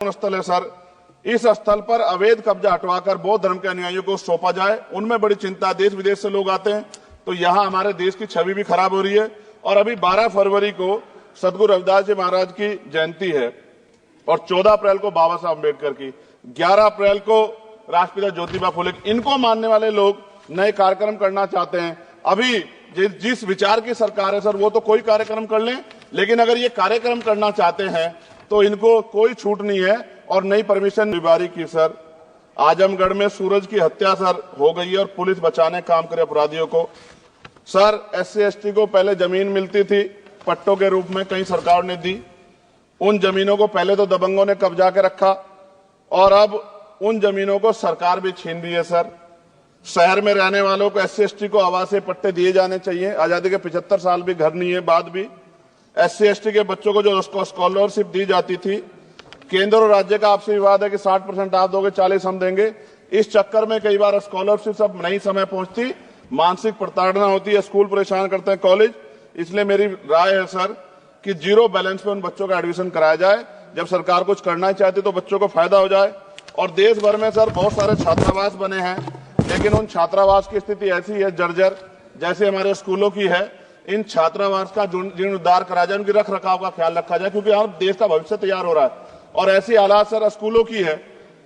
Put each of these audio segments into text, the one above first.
स्थल है सर, इस स्थल पर अवैध कब्जा हटवाकर बौद्ध धर्म के अनुयायियों को सौंपा जाए। उनमें बड़ी चिंता, देश विदेश से लोग आते हैं, तो यहाँ हमारे देश की छवि भी खराब हो रही है। और अभी 12 फरवरी को सदगुरु रविदास जी महाराज की जयंती है और 14 अप्रैल को बाबा साहब अम्बेडकर की, 11 अप्रैल को राष्ट्रपिता ज्योतिबा फुले। इनको मानने वाले लोग नए कार्यक्रम करना चाहते हैं। अभी जिस विचार की सरकार है सर, वो तो कोई कार्यक्रम कर लें, लेकिन अगर ये कार्यक्रम करना चाहते हैं तो इनको कोई छूट नहीं है और नई परमिशन बीमारी की सर। आजमगढ़ में सूरज की हत्या सर हो गई है और पुलिस बचाने काम करे अपराधियों को। सर SC ST को पहले जमीन मिलती थी पट्टों के रूप में, कई सरकार ने दी। उन जमीनों को पहले तो दबंगों ने कब्जा के रखा और अब उन जमीनों को सरकार भी छीन रही है सर। शहर में रहने वालों को SC ST को आवासीय पट्टे दिए जाने चाहिए। आजादी के 75 साल भी घर नहीं है, बाद भी SC ST के बच्चों को जो स्कॉलरशिप दी जाती थी, केंद्र और राज्य का आपसी विवाद है कि 60% आप दोगे, 40 हम देंगे। इस चक्कर में कई बार स्कॉलरशिप सब नहीं समय पहुंचती, मानसिक प्रताड़ना होती है, स्कूल परेशान करते हैं, कॉलेज। इसलिए मेरी राय है सर कि 0 बैलेंस पे उन बच्चों का एडमिशन कराया जाए। जब सरकार कुछ करना चाहती तो बच्चों को फायदा हो जाए। और देश भर में सर बहुत सारे छात्रावास बने हैं, लेकिन उन छात्रावास की स्थिति ऐसी है जर्जर, जैसे हमारे स्कूलों की है। इन छात्रावास का जीर्णोद्धार करा जाए, उनकी रख रखाव का ख्याल रखा जाए, क्योंकि यहाँ देश का भविष्य तैयार हो रहा है। और ऐसी हालात सर स्कूलों की है,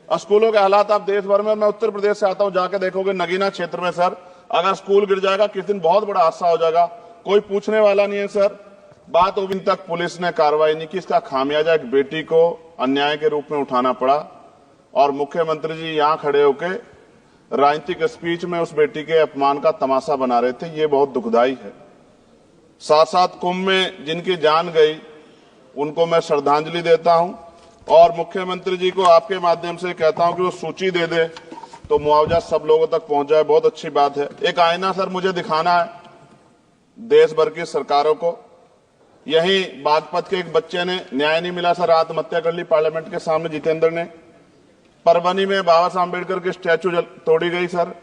स्कूलों के हालात आप देश भर में, मैं उत्तर प्रदेश से आता हूँ, जाके देखोगे नगीना क्षेत्र में सर, अगर स्कूल गिर जाएगा किस दिन बहुत बड़ा हादसा हो जाएगा, कोई पूछने वाला नहीं है सर। बात अभी तक पुलिस ने कार्रवाई नहीं की। इसका खामियाजा एक बेटी को अन्याय के रूप में उठाना पड़ा और मुख्यमंत्री जी यहाँ खड़े होके राजनीतिक स्पीच में उस बेटी के अपमान का तमाशा बना रहे थे। ये बहुत दुखदाई है। साथ साथ कुंभ में जिनकी जान गई उनको मैं श्रद्धांजलि देता हूं और मुख्यमंत्री जी को आपके माध्यम से कहता हूं कि वो सूची दे दे तो मुआवजा सब लोगों तक पहुंच जाए। बहुत अच्छी बात है। एक आईना सर मुझे दिखाना है देश भर की सरकारों को। यही बागपत के एक बच्चे ने न्याय नहीं मिला सर, आत्महत्या कर ली पार्लियामेंट के सामने, जितेंद्र ने। परभनी में बाबा साहब अम्बेडकर की स्टैचू तोड़ी गई सर,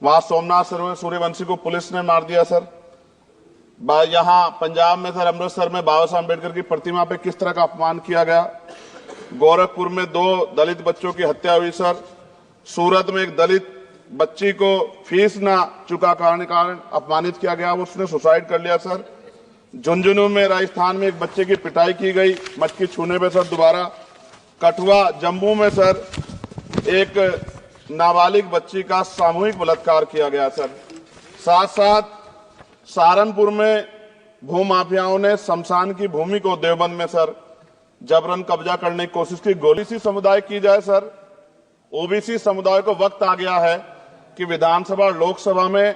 वहां सोमनाथ सूर्यवंशी को पुलिस ने मार दिया सर। यहां पंजाब में सर, अमृतसर में बाबा साहब अम्बेडकर की प्रतिमा पे किस तरह का अपमान किया गया। गोरखपुर में 2 दलित बच्चों की हत्या हुई सर। सूरत में एक दलित बच्ची को फीस ना चुका कारण अपमानित किया गया, उसने सुसाइड कर लिया सर। झुंझुनू में राजस्थान में एक बच्चे की पिटाई की गई मटकी छूने पे सर दोबारा। कठुआ जम्मू में सर एक नाबालिग बच्ची का सामूहिक बलात्कार किया गया सर। साथ साथ सहारनपुर में भूमाफियाओं ने शमशान की भूमि को देवबंद में सर जबरन कब्जा करने की कोशिश की। ओबीसी समुदाय की जाए सर, ओबीसी समुदाय को वक्त आ गया है कि विधानसभा और लोकसभा में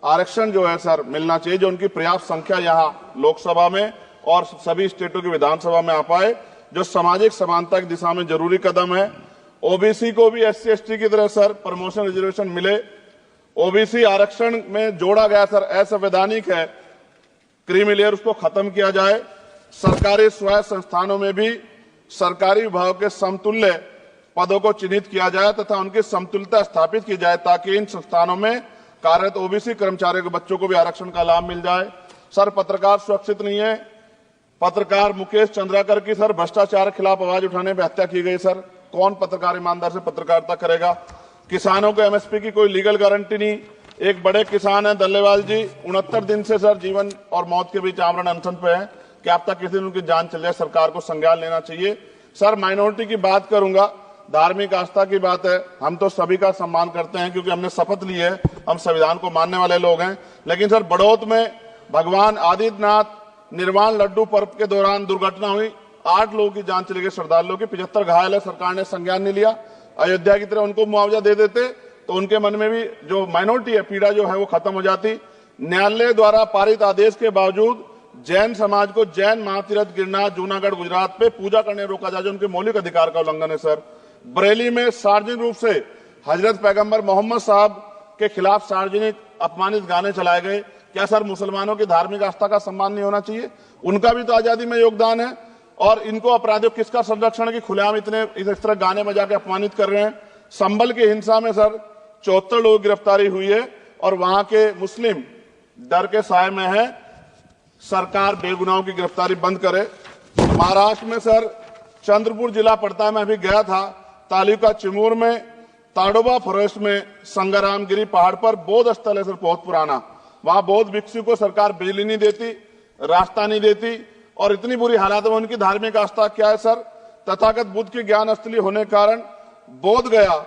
आरक्षण जो है सर मिलना चाहिए, जो उनकी पर्याप्त संख्या यहाँ लोकसभा में और सभी स्टेटों की विधानसभा में आ पाए, जो सामाजिक समानता की दिशा में जरूरी कदम है। ओबीसी को भी SC ST की तरह सर प्रमोशन रिजर्वेशन मिले। ओबीसी आरक्षण में जोड़ा गया सर असंवैधानिक है, क्रीमी लेयर उसको खत्म किया जाए। सरकारी स्वायत्त संस्थानों में भी सरकारी विभागों के समतुल्य पदों को चिन्हित किया जाए तथा उनकी समतुल्यता स्थापित की जाए, ताकि इन संस्थानों में कार्यरत ओबीसी कर्मचारियों के बच्चों को भी आरक्षण का लाभ मिल जाए। सर पत्रकार सुरक्षित नहीं है। पत्रकार मुकेश चंद्राकर की सर भ्रष्टाचार के खिलाफ आवाज उठाने पर हत्या की गई सर। कौन पत्रकार ईमानदार से पत्रकारिता करेगा। किसानों को MSP की कोई लीगल गारंटी नहीं। एक बड़े किसान हैं दल्लेवाल जी, 69 दिन से सर जीवन और मौत के बीच आमरण अनशन पे हैं कि अब तक किसी दिन उनकी जान चल जाए। सरकार को संज्ञान लेना चाहिए। सर माइनॉरिटी की बात करूंगा, धार्मिक आस्था की बात है, हम तो सभी का सम्मान करते हैं क्योंकि हमने शपथ ली है, हम संविधान को मानने वाले लोग हैं। लेकिन सर बड़ौत में भगवान आदित्यनाथ निर्वाण लड्डू पर्व के दौरान दुर्घटना हुई, 8 लोगों की जान चली गई, श्रद्धालुओं की 75 घायल है। सरकार ने संज्ञान नहीं लिया। अयोध्या की तरह उनको मुआवजा दे देते तो उनके मन में भी जो माइनॉरिटी है पीड़ा जो है वो खत्म हो जाती। न्यायालय द्वारा पारित आदेश के बावजूद जैन समाज को जैन महातीर्थ गिरनार जूनागढ़ गुजरात पे पूजा करने रोका जाए, जो उनके मौलिक अधिकार का उल्लंघन है सर। बरेली में सार्वजनिक रूप से हजरत पैगंबर मोहम्मद साहब के खिलाफ सार्वजनिक अपमानित गाने चलाए गए। क्या सर मुसलमानों की धार्मिक आस्था का सम्मान नहीं होना चाहिए? उनका भी तो आजादी में योगदान है। और इनको अपराधियों किसका संरक्षण की खुलेआम इतने इस तरह गाने बजा के अपमानित कर रहे हैं। संभल की हिंसा में सर 74 लोगों की गिरफ्तारी हुई है और वहां के मुस्लिम डर के साए में है। सरकार बेगुनाहों की गिरफ्तारी बंद करे। महाराष्ट्र में सर चंद्रपुर जिला पड़ता है, मैं अभी गया था, तालुका चिमूर में ताडोबा फॉरेस्ट में संग्रामगिरी पहाड़ पर बौद्ध स्थल है सर, बहुत पुराना। वहां बौद्ध भिक्षु को सरकार बिजली नहीं देती, रास्ता नहीं देती, और इतनी बुरी हालत में उनकी धार्मिक आस्था क्या है सर, तथागत बुद्ध की ज्ञान स्थली होने के कारण बोध गया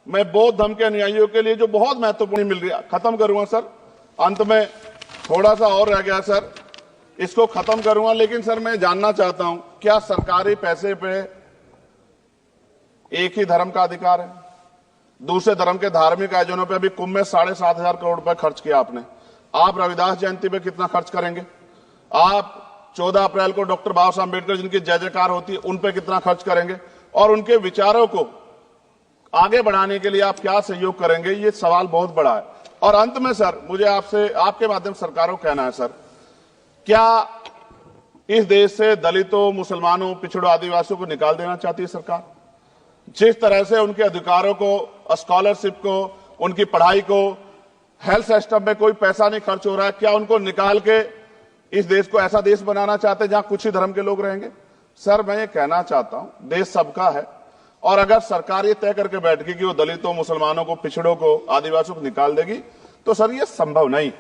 मैं बौद्ध धर्म के अनुयायियों के लिए जो बहुत महत्वपूर्ण मिल रहा। खत्म करूंगा सर, अंत में थोड़ा सा और रह गया सर, इसको खत्म करूंगा। लेकिन सर मैं जानना चाहता हूं, क्या सरकारी पैसे पे एक ही धर्म का अधिकार है? दूसरे धर्म के धार्मिक आयोजनों पे अभी कुंभ में 7,500 करोड़ रुपए खर्च किया आपने। आप रविदास जयंती पे कितना खर्च करेंगे? आप 14 अप्रैल को डॉक्टर बाबा साहब अम्बेडकर जिनकी जय जयकार होती है उन पे कितना खर्च करेंगे? और उनके विचारों को आगे बढ़ाने के लिए आप क्या सहयोग करेंगे? ये सवाल बहुत बड़ा है। और अंत में सर मुझे आपसे, आपके माध्यम से सरकार को कहना है सर, क्या इस देश से दलितों, मुसलमानों, पिछड़ों, आदिवासियों को निकाल देना चाहती है सरकार? जिस तरह से उनके अधिकारों को, स्कॉलरशिप को, उनकी पढ़ाई को, हेल्थ सिस्टम में कोई पैसा नहीं खर्च हो रहा है, क्या उनको निकाल के इस देश को ऐसा देश बनाना चाहते हैं जहां कुछ ही धर्म के लोग रहेंगे? सर मैं ये कहना चाहता हूं, देश सबका है, और अगर सरकार ये तय करके बैठ गई कि वो दलितों, मुसलमानों को, पिछड़ों को, आदिवासियों को निकाल देगी, तो सर ये संभव नहीं।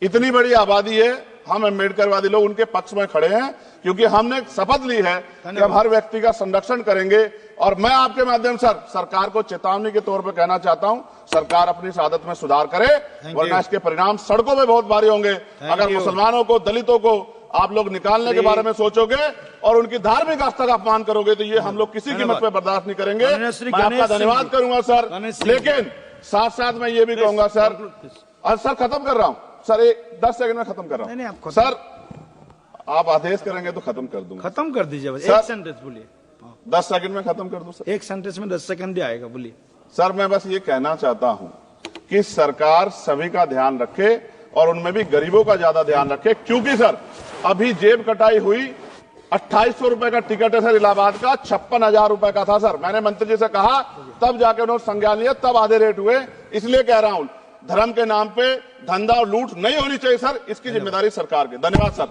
इतनी बड़ी आबादी है, हम अम्बेडकरवादी लोग उनके पक्ष में खड़े हैं, क्योंकि हमने शपथ ली है कि हम हर व्यक्ति का संरक्षण करेंगे। और मैं आपके माध्यम से सरकार को चेतावनी के तौर पर कहना चाहता हूं, सरकार अपनी इस आदत में सुधार करे, वरना इसके परिणाम सड़कों में बहुत भारी होंगे। अगर मुसलमानों को, दलितों को आप लोग निकालने के बारे में सोचोगे और उनकी धार्मिक आस्था का अपमान करोगे, तो ये हम लोग किसी कीमत पे बर्दाश्त नहीं करेंगे। मैं आपका धन्यवाद करूंगा सर, लेकिन साथ साथ मैं ये भी कहूंगा सर, और सर खत्म कर रहा हूं सर, 10 सेकंड में खत्म कर रहा हूं सर, आप आदेश करेंगे तो खत्म कर दूंगा। खत्म कर दीजिए, एक सेंटेंस बोलिए। 10 सेकंड में खत्म कर दूं सर, एक सेंटेंस में 10 सेकंड ही आएगा, बोलिए। सर मैं बस ये कहना चाहता हूं कि सरकार सभी का ध्यान रखे और उनमें भी गरीबों का ज्यादा ध्यान रखे, क्योंकि सर अभी जेब कटाई हुई 2800 रुपए का टिकट है सर इलाहाबाद का, 56,000 रुपए का था सर। मैंने मंत्री जी से कहा, तब जाके उन्होंने संज्ञान लिया, तब आधे रेट हुए। इसलिए कह रहा हूं, धर्म के नाम पे धंधा और लूट नहीं होनी चाहिए सर, इसकी जिम्मेदारी सरकार की। धन्यवाद सर।